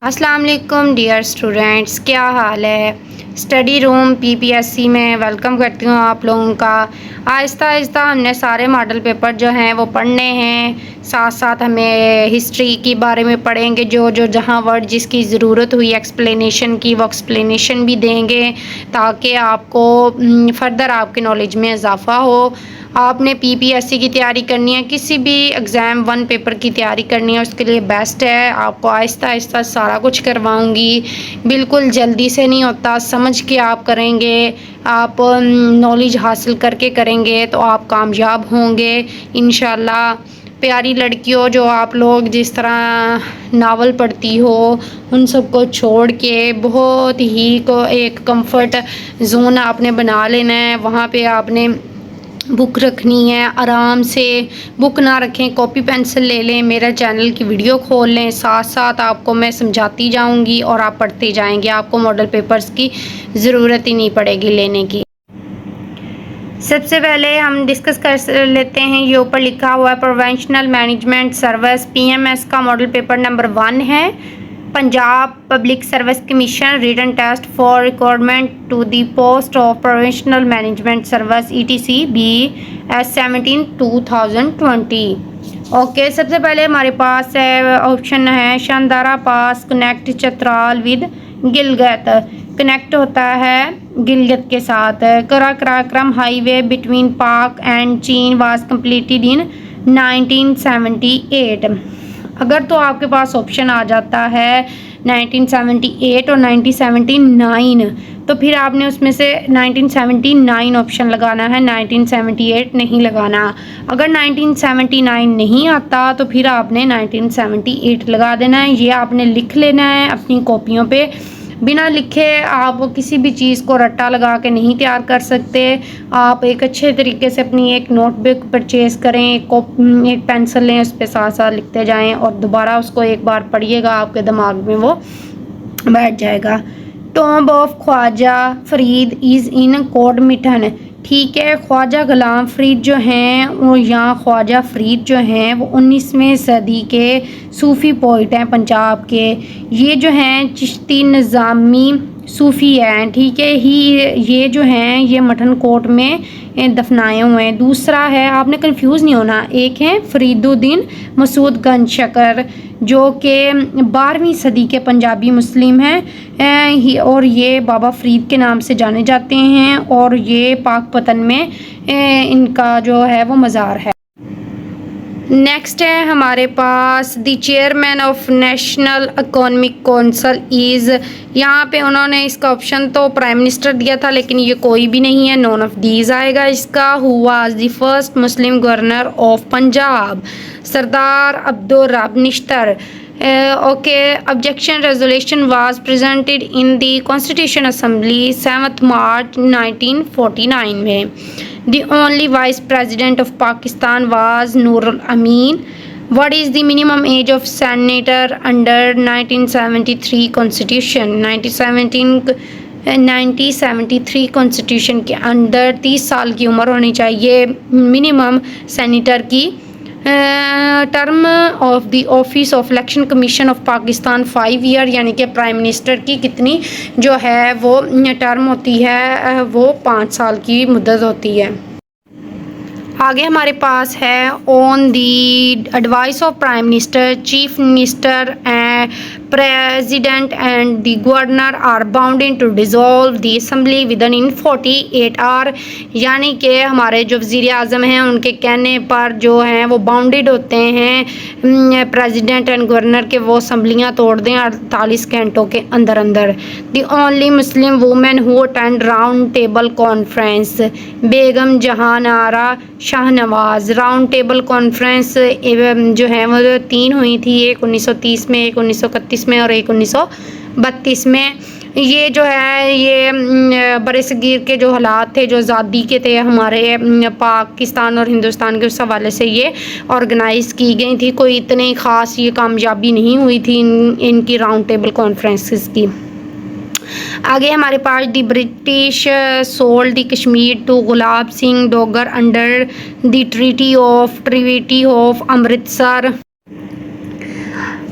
अस्सलाम वालेकुम dear students, क्या हाल है। स्टडी रूम पीपीएससी में वेलकम करती हूँ आप लोगों का। आहिस्ता आहिस्ता हमने सारे मॉडल पेपर जो हैं वो पढ़ने हैं, साथ साथ हमें हिस्ट्री के बारे में पढ़ेंगे। जो जो जहाँ वर्ड जिसकी ज़रूरत हुई एक्सप्लेनेशन की वो एक्सप्लेनेशन भी देंगे, ताकि आपको फ़र्दर आपके नॉलेज में इजाफ़ा हो। आपने पीपीएससी की तैयारी करनी है, किसी भी एग्ज़ाम वन पेपर की तैयारी करनी है, उसके लिए बेस्ट है। आपको आहिस्ता आहिस्ता सारा कुछ करवाऊंगी, बिल्कुल जल्दी से नहीं होता, समझ के आप करेंगे, आप नॉलेज हासिल करके करेंगे तो आप कामयाब होंगे इंशाल्लाह। प्यारी लड़कियों, जो आप लोग जिस तरह नावल पढ़ती हो उन सबको छोड़ के बहुत ही एक कंफर्ट जोन आपने बना लेना है। वहाँ पे आपने बुक रखनी है, आराम से बुक ना रखें, कॉपी पेंसिल ले लें, मेरा चैनल की वीडियो खोल लें, साथ साथ आपको मैं समझाती जाऊंगी और आप पढ़ते जाएंगे। आपको मॉडल पेपर्स की ज़रूरत ही नहीं पड़ेगी लेने की। सबसे पहले हम डिस्कस कर लेते हैं, ये ऊपर लिखा हुआ है प्रोवेंशनल मैनेजमेंट सर्विस पीएमएस का मॉडल पेपर नंबर 1 है। Punjab public service commission written test for requirement to the post of provincial management service ETC BS 17 2020। Okay, सबसे पहले हमारे पास है ऑप्शन है Shandur pass connect Chitral with Gilgit. Connect होता है गिलगित के साथ। Karakoram highway between Pak and चीन वाज कंप्लीटेड इन 1978। अगर तो आपके पास ऑप्शन आ जाता है 1978 और 1979, तो फिर आपने उसमें से 1979 ऑप्शन लगाना है, 1978 नहीं लगाना। अगर 1979 नहीं आता तो फिर आपने 1978 लगा देना है। ये आपने लिख लेना है अपनी कॉपियों पे। बिना लिखे आप किसी भी चीज़ को रट्टा लगा के नहीं तैयार कर सकते। आप एक अच्छे तरीके से अपनी एक नोटबुक परचेज़ करें, एक पेंसिल लें, उस पर साथ साथ लिखते जाएं और दोबारा उसको एक बार पढ़िएगा, आपके दिमाग में वो बैठ जाएगा। Tomb of Khwaja Farid is in Kot Mithan. ठीक है, ख्वाजा गुलाम फरीद जो हैं वो, यहाँ ख्वाजा फरीद जो हैं वो 19वीं सदी के सूफ़ी पोइट हैं पंजाब के। ये जो हैं चिश्ती निज़ामी सूफ़ी हैं, ठीक है। ये जो हैं ये मठन कोट में दफनाए हुए हैं। दूसरा है, आपने कंफ्यूज नहीं होना, एक है फरीदुद्दीन मसूद गंज शकर जो कि 12वीं सदी के पंजाबी मुस्लिम हैं और ये बाबा फरीद के नाम से जाने जाते हैं और ये पाकपतन में इनका जो है वो मज़ार है। नेक्स्ट है हमारे पास the chairman of national economic council is. यहाँ पे उन्होंने इसका ऑप्शन तो प्राइम मिनिस्टर दिया था, लेकिन ये कोई भी नहीं है, नॉन ऑफ दीज आएगा इसका। Who was the first Muslim governor of Punjab? Sardar Abdurrab Nishtar. Okay, objection resolution was presented in the constitution assembly 7 मार्च 1949 में। The only vice president of Pakistan was Noorul Amin. What is the minimum age of senator under 1973 constitution? 1973 constitution के अंदर 30 साल की उम्र होनी चाहिए minimum senator की। Term of the office of election commission of Pakistan 5 year, यानी कि प्राइम मिनिस्टर की कितनी जो है वो टर्म होती है, वो 5 साल की मुद्दत होती है। आगे हमारे पास है on the advice of prime minister chief minister and president and the governor are bounded to dissolve the assembly within in 48 hour. यानी कि हमारे जो वज़ीर आज़म हैं उनके कहने पर जो हैं वो बाउंडेड होते हैं प्रेसिडेंट एंड गवर्नर के, वो असम्बलियाँ तोड़ दें 48 घंटों के अंदर अंदर। The only Muslim women who attend round table conference Begum Jahan Ara Shahnawaz. Round table conference जो है वो 3 हुई थी, एक 1930 में, एक 1931 में और एक 1932 में। ये जो है ये बरसगीर के जो हालात थे, जो आज़ादी के थे हमारे पाकिस्तान और हिंदुस्तान के, उस हवाले से ये ऑर्गेनाइज़ की गई थी। कोई इतनी ख़ास ये कामयाबी नहीं हुई थी इनकी राउंड टेबल कॉन्फ्रेंसेस की। आगे हमारे पास the British sold the Kashmir to Gulab Singh Dogra under the treaty of Amritsar.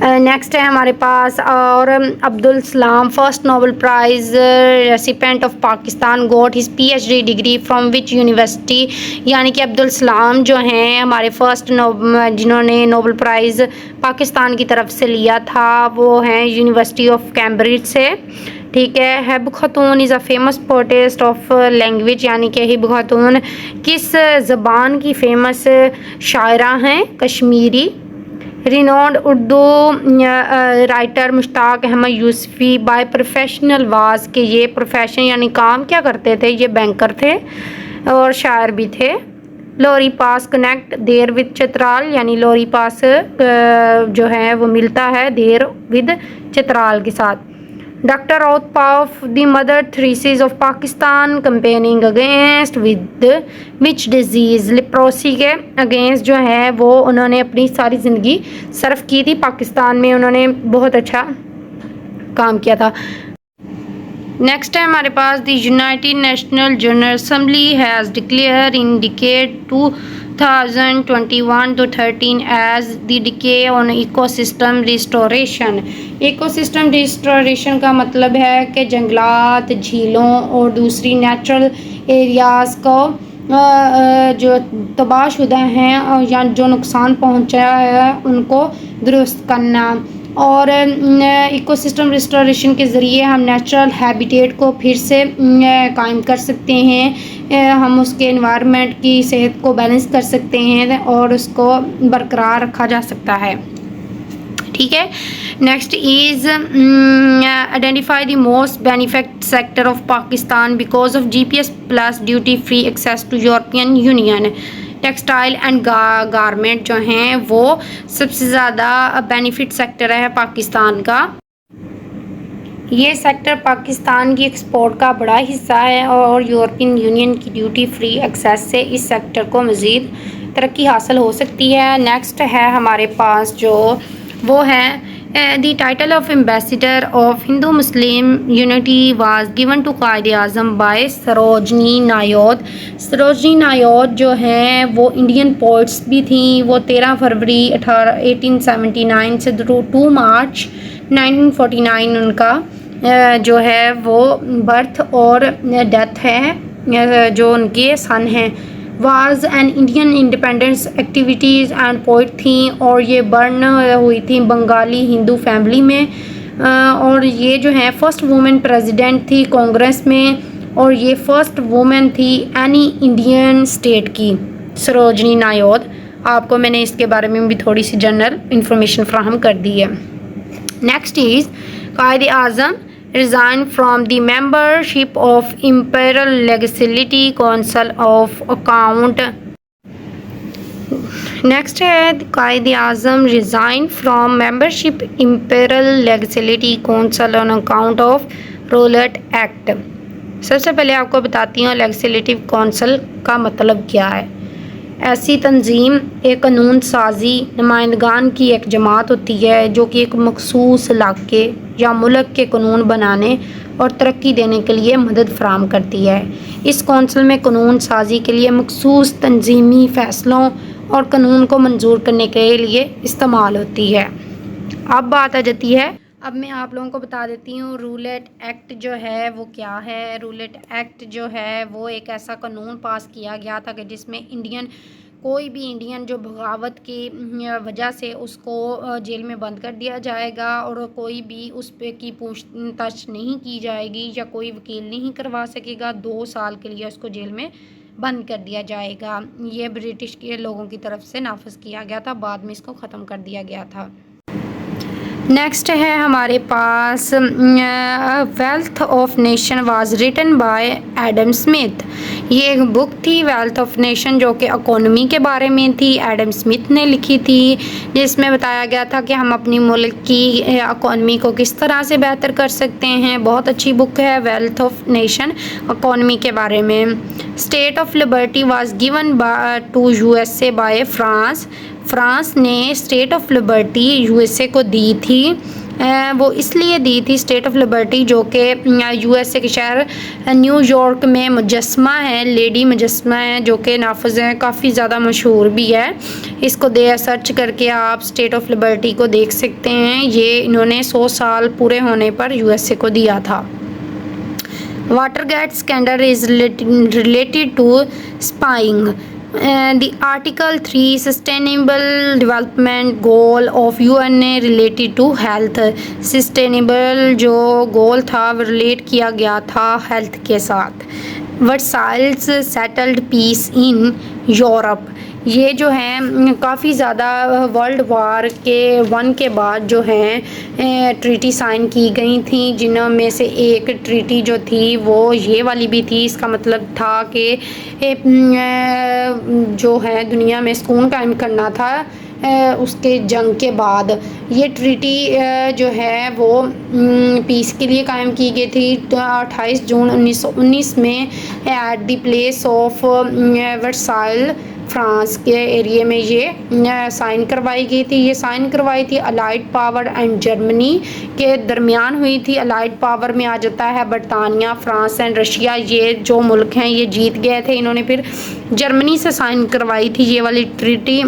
Next है हमारे पास और Abdul Salam first Nobel prize recipient of Pakistan got his PhD degree from which university. यानी कि अब्दुल सलाम जो हैं हमारे फर्स्ट जिन्होंने नोबेल प्राइज़ पाकिस्तान की तरफ से लिया था वो हैं यूनिवर्सिटी ऑफ कैम्ब्रिज से। ठीक है। Habba Khatoon is a famous poetess of language. यानी कि हिब खातून किस ज़बान की फ़ेमस शायरा हैं? Kashmiri. Renowned Urdu writer Mushtaq Ahmad Yusufi by professional was के ये प्रोफेशन यानी काम क्या करते थे? ये बैंकर थे और शायर भी थे। लोरी पास कनेक्ट देर विद चित्राल। यानी लोरी पास जो है वो मिलता है देर विद चित्राल के साथ। Doctor Ruth Pfau the mother Teresa of Pakistan campaigning against with which disease. Leprosy के अगेंस्ट जो है वो उन्होंने अपनी सारी ज़िंदगी सर्फ की थी। पाकिस्तान में उन्होंने बहुत अच्छा काम किया था। नेक्स्ट है हमारे पास the United national general assembly has declare in decade 2021 to 13 as the decay on ecosystem restoration। Ecosystem restoration का मतलब है कि जंगलात, झीलों और दूसरी नेचुरल एरियाज़ को जो तबाहशुदा हैं या जो नुकसान पहुंचा है उनको दुरुस्त करना। और इकोसिस्टम रिस्टोरेशन के ज़रिए हम नेचुरल हैबिटेट को फिर से कायम कर सकते हैं। हम उसके एनवायरनमेंट की सेहत को बैलेंस कर सकते हैं और उसको बरकरार रखा जा सकता है। ठीक है। Next is identify the most benefit sector of Pakistan because of GPS plus duty free access to European union. Textile and garment जो हैं वो सबसे ज़्यादा बेनिफिट सेक्टर है पाकिस्तान का। ये सेक्टर पाकिस्तान की एक्सपोर्ट का बड़ा हिस्सा है और यूरोपियन यूनियन की ड्यूटी फ्री एक्सेस से इस सेक्टर को मज़ीद तरक्की हासिल हो सकती है। नेक्स्ट है हमारे पास जो वो है the title of ambassador of Hindu Muslim unity was given to Quaid-e Azam by Sarojini Naidu. Sarojini Naidu जो हैं वो इंडियन पोइट्स भी थी। वो 13 फरवरी 1879 से 2 मार्च 1949 उनका जो है वो बर्थ और डेथ है जो उनके सन हैं। Was an Indian independence activities and poet थी और ये बर्न हुई थी बंगाली हिंदू फैमिली में। और ये जो है फर्स्ट वुमेन प्रेसिडेंट थी कांग्रेस में और ये फर्स्ट वुमेन थी एनी इंडियन स्टेट की सरोजनी नायौद। आपको मैंने इसके बारे में भी थोड़ी सी जनरल इंफॉर्मेशन फ्राहम कर दी है। नेक्स्ट इज़ कायदे आज़म resign from the membership of Imperial Legislative Council of Account। Next है Quaid-e Azam resign from membership imperial legislative council on account of Rowlatt act. सबसे पहले आपको बताती हूँ लेजिस्लेटिव काउंसिल का मतलब क्या है। ऐसी तंजीम एक कानून साजी नुमाइंदगान की एक जमात होती है जो कि एक मखसूस इलाके या मुल्क के कानून बनाने और तरक्की देने के लिए मदद फराहम करती है। इस कौंसिल में कानून साजी के लिए मखसूस तंजीमी फ़ैसलों और कानून को मंजूर करने के लिए इस्तेमाल होती है। अब बात आ जाती है, अब मैं आप लोगों को बता देती हूँ रूलेट एक्ट जो है वो क्या है। रूलेट एक्ट जो है वो एक ऐसा कानून पास किया गया था कि जिसमें कोई भी इंडियन जो बगावत की वजह से उसको जेल में बंद कर दिया जाएगा और कोई भी उस पे की पूछताछ नहीं की जाएगी या कोई वकील नहीं करवा सकेगा। 2 साल के लिए उसको जेल में बंद कर दिया जाएगा। ये ब्रिटिश के लोगों की तरफ से नाफिज किया गया था, बाद में इसको ख़त्म कर दिया गया था। नेक्स्ट है हमारे पास wealth of nation was written by Adam Smith. ये एक बुक थी वेल्थ ऑफ नेशन जो कि इकोनॉमी के बारे में थी। एडम स्मिथ ने लिखी थी जिसमें बताया गया था कि हम अपनी मुल्क की इकोनॉमी को किस तरह से बेहतर कर सकते हैं। बहुत अच्छी बुक है वेल्थ ऑफ नेशन इकोनॉमी के बारे में। Statue of Liberty was given to USA by France. France ने स्टेट ऑफ लिबर्टी USA को दी थी वो इसलिए दी थी स्टेट ऑफ लिबर्टी, जो कि यूएसए के शहर न्यूयॉर्क में मुजस्मा है, लेडी मुजस्मा है, जो कि नाफिज है, काफ़ी ज़्यादा मशहूर भी है। इसको सर्च करके आप स्टेट ऑफ लिबर्टी को देख सकते हैं। ये इन्होंने 100 साल पूरे होने पर यूएसए को दिया था। Watergate scandal is related to spying. The Article 3 Sustainable Development Goal of UN related to health. Sustainable जो गोल था वो रिलेट किया गया था हेल्थ के साथ। Versailles settled peace in Europe. ये जो है काफ़ी ज़्यादा वर्ल्ड वार के 1 के बाद जो है ट्रीटी साइन की गई थी, जिनमें से एक ट्रीटी जो थी वो ये वाली भी थी। इसका मतलब था कि जो है दुनिया में सुकून कायम करना था उसके जंग के बाद। ये ट्रीटी जो है वो पीस के लिए कायम की गई थी। 28 जून 1919 में at the place of Versailles France के एरिया में ये साइन करवाई गई थी। ये साइन करवाई थी अलाइड पावर एंड जर्मनी के दरमियान हुई थी। अलाइड पावर में आ जाता है बरतानिया, फ्रांस एंड रशिया। ये जो मुल्क हैं ये जीत गए थे। इन्होंने फिर जर्मनी से साइन करवाई थी ये वाली ट्रीटी,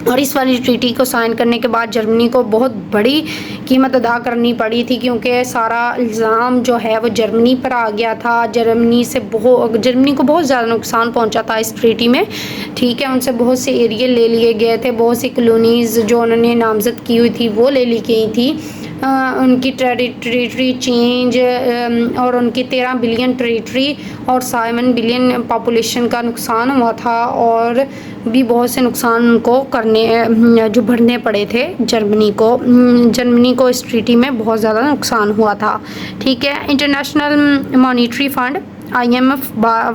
और इस वाली ट्रीटी को साइन करने के बाद जर्मनी को बहुत बड़ी कीमत अदा करनी पड़ी थी, क्योंकि सारा इल्ज़ाम जो है वो जर्मनी पर आ गया था। जर्मनी को बहुत ज़्यादा नुकसान पहुंचा था इस ट्रीटी में। ठीक है, उनसे बहुत से एरिया ले लिए गए थे, बहुत सी कॉलोनीज़ जो उन्होंने नामज़द की हुई थी वो ले ली गई थी। उनकी टेरिटरी चेंज और उनकी 13 बिलियन टेरिटरी और 7 बिलियन पॉपुलेशन का नुकसान हुआ था, और भी बहुत से नुकसान उनको भरने पड़े थे जर्मनी को इस ट्रीटी में बहुत ज़्यादा नुकसान हुआ था। ठीक है, international monetary fund IMF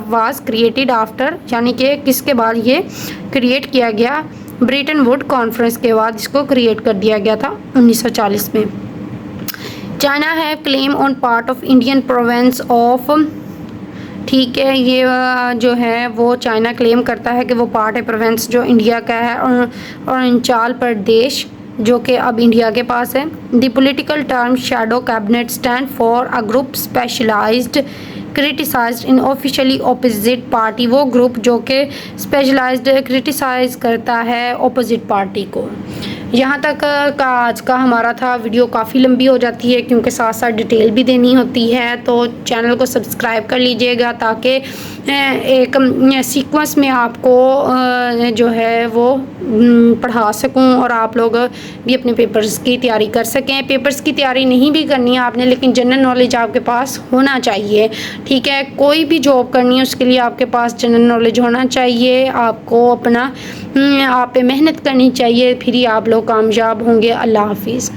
was created after, यानी कि किसके बाद ये क्रिएट किया गया? ब्रेटन वुड कॉन्फ्रेंस के बाद इसको क्रिएट कर दिया गया था 1940 में। चाइना है claim on part of Indian province of, ठीक है, ये जो है वो चाइना क्लेम करता है कि वो पार्ट है प्रोविंस जो इंडिया का है, और अरुणाचल प्रदेश जो कि अब इंडिया के पास है। The political term shadow cabinet stand for a group specialized criticized in officially opposite party, वो ग्रुप जो कि स्पेशलाइज्ड क्रिटिसाइज करता है ऑपोजिट पार्टी को। यहाँ तक का आज का हमारा था। वीडियो काफ़ी लंबी हो जाती है क्योंकि साथ साथ डिटेल भी देनी होती है, तो चैनल को सब्सक्राइब कर लीजिएगा ताकि एक सीक्वेंस में आपको जो है वो पढ़ा सकूं और आप लोग भी अपने पेपर्स की तैयारी कर सकें। पेपर्स की तैयारी नहीं भी करनी है आपने, लेकिन जनरल नॉलेज आपके पास होना चाहिए। ठीक है, कोई भी जॉब करनी है उसके लिए आपके पास जनरल नॉलेज होना चाहिए। आपको अपना आप पे मेहनत करनी चाहिए, फिर ही आप लोग कामयाब होंगे। अल्लाह हाफिज़।